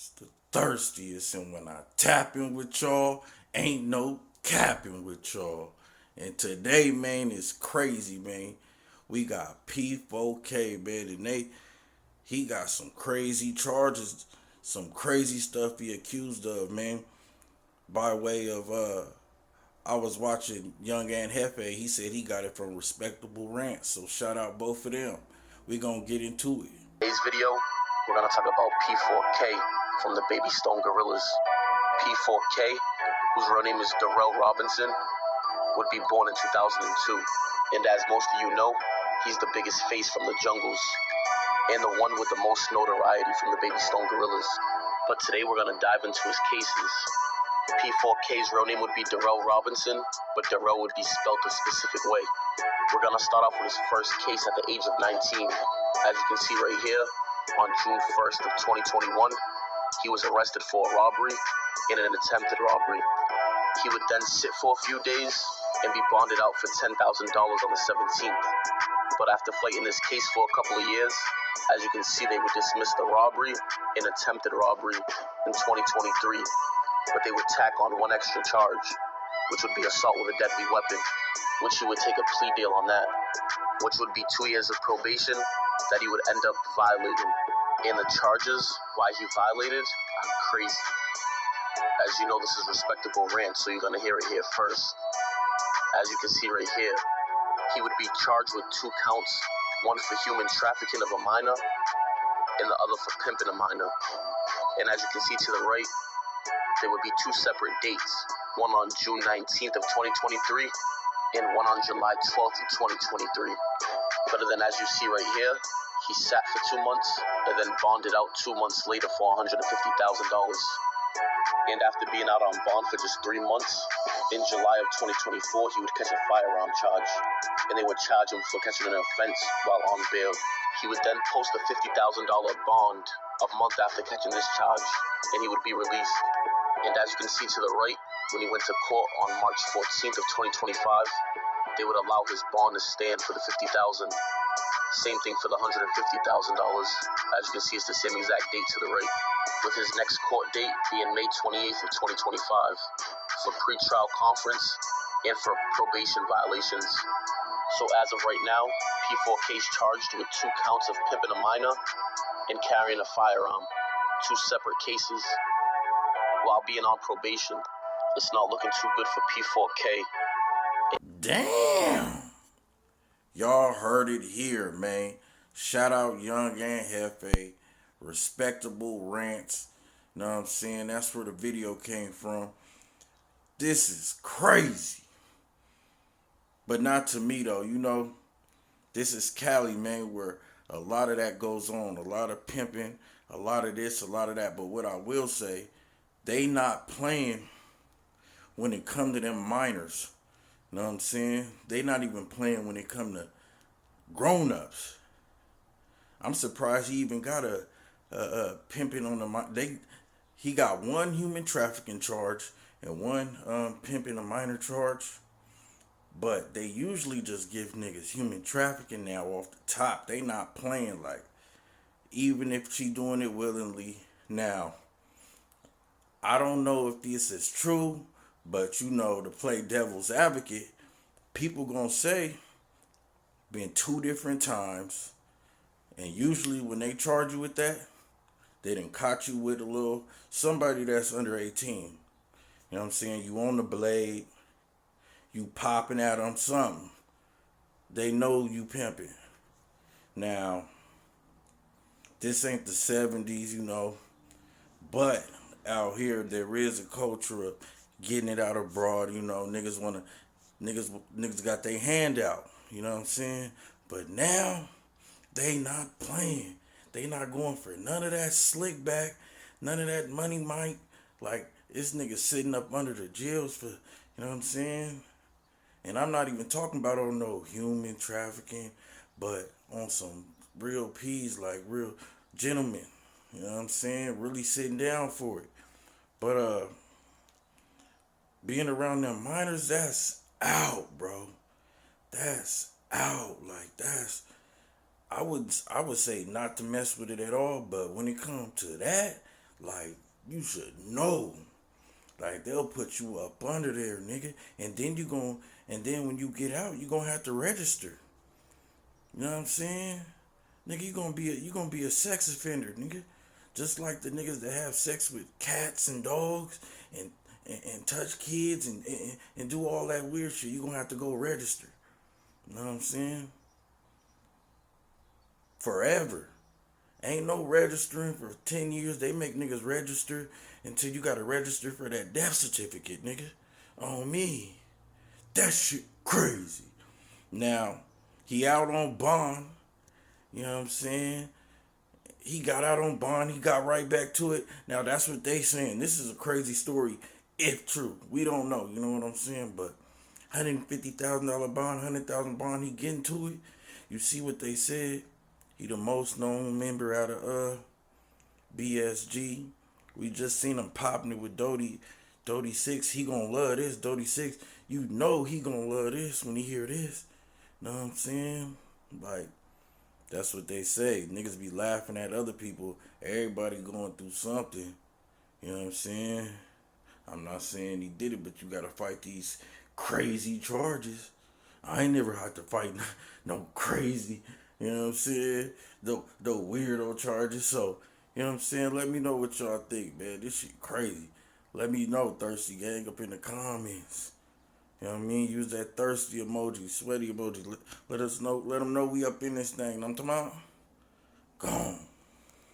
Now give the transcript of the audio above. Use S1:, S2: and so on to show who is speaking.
S1: the thirstiest, and when I tapping with y'all, ain't no capping with y'all. And today, man, is crazy, man. We got P4K, man, and he got some crazy charges, some crazy stuff he accused of, man. By way of I was watching Young and Hefe. He said he got it from Respectable Rants. So shout out both of them. We gonna get into it.
S2: Today's video, we're gonna talk about P4K from the Baby Stone Gorillas. P4K, whose real name is Darrell Robinson, would be born in 2002. And as most of you know, he's the biggest face from the jungles and the one with the most notoriety from the Baby Stone Gorillas. But today we're gonna dive into his cases. P4K's real name would be Darrell Robinson, but Darrell would be spelt a specific way. We're gonna start off with his first case at the age of 19. As you can see right here, on June 1st of 2021, he was arrested for a robbery and an attempted robbery. He would then sit for a few days and be bonded out for $10,000 on the 17th. But after fighting this case for a couple of years, as you can see, they would dismiss the robbery and attempted robbery in 2023. But they would tack on one extra charge, which would be assault with a deadly weapon, which he would take a plea deal on that, which would be 2 years of probation that he would end up violating. And the charges why he violated are crazy. As you know, this is Respectable Rant, so you're gonna hear it here first. As you can see right here, he would be charged with 2 counts, one for human trafficking of a minor and the other for pimping a minor. And as you can see to the right, there would be 2 separate dates, one on June 19th of 2023 and one on July 12th of 2023. But then as you see right here, he sat for 2 months and then bonded out 2 months later for $150,000. And after being out on bond for just 3 months, in July of 2024, he would catch a firearm charge, and they would charge him for catching an offense while on bail. He would then post a $50,000 bond a month after catching this charge, and he would be released. And as you can see to the right, when he went to court on March 14th of 2025, they would allow his bond to stand for the $50,000. Same thing for the $150,000. As you can see, it's the same exact date to the right, with his next court date being May 28th of 2025 for pre-trial conference and for probation violations. So as of right now, P4K is charged with 2 counts of pimping a minor and carrying a firearm, 2 separate cases. While being on probation, it's not looking too good for P4K.
S1: Damn. Y'all heard it here, man. Shout out Young and Hefe, Respectable Rants. Know what I'm saying? That's where the video came from. This is crazy. But not to me, though. You know, this is Cali, man, where a lot of that goes on. A lot of pimping, a lot of this, a lot of that. But what I will say, they not playing when it come to them minors. You know what I'm saying? They not even playing when it come to grown-ups. I'm surprised he even got a pimping on the he got 1 human trafficking charge and 1 pimping a minor charge. But they usually just give niggas human trafficking now off the top. They not playing like, even if she doing it willingly. Now, I don't know if this is true, but you know, to play devil's advocate, people gonna say been 2 different times, and usually when they charge you with that, they done caught you with a little somebody that's under 18. You know what I'm saying? You on the blade, you popping at them something. They know you pimping. Now, this ain't the 70s, you know, but out here there is a culture of getting it out abroad. You know, niggas got their hand out. You know what I'm saying? But now they not playing. They not going for none of that slick back, none of that money mic. Like, this nigga sitting up under the jails for, you know what I'm saying? And I'm not even talking about on no human trafficking, but on some real P's, like real gentlemen. You know what I'm saying? Really sitting down for it. But being around them minors, that's out, bro. That's out. Like, I would say not to mess with it at all, but when it comes to that, Like, you should know. Like, they'll put you up under there, nigga. And then when you get out, you gonna have to register. You know what I'm saying? Nigga, you gonna be a sex offender, nigga. Just like the niggas that have sex with cats and dogs and and touch kids and do all that weird shit. You gonna have to go register. You know what I'm saying? Forever. Ain't no registering for 10 years. They make niggas register until you gotta register for that death certificate, nigga. On me. That shit crazy. Now, he out on bond. You know what I'm saying? He got out on bond. He got right back to it. Now, that's what they saying. This is a crazy story, if true. We don't know. You know what I'm saying? But $150,000 bond, 100,000 bond, he getting to it. You see what they said? He the most known member out of BSG. We just seen him popping it with Dodie 6. He gonna love this. Dodie 6. You know he gonna love this when he hear this. Know what I'm saying? Like, that's what they say. Niggas be laughing at other people. Everybody going through something. You know what I'm saying? I'm not saying he did it, but you gotta fight these crazy charges. I ain't never had to fight no crazy, you know what I'm saying? The weirdo charges. So, you know what I'm saying? Let me know what y'all think, man. This shit crazy. Let me know, Thirsty Gang, up in the comments. You know what I mean? Use that thirsty emoji, sweaty emoji. Let us know. Let them know we up in this thing. You know what I'm talking about? Gone.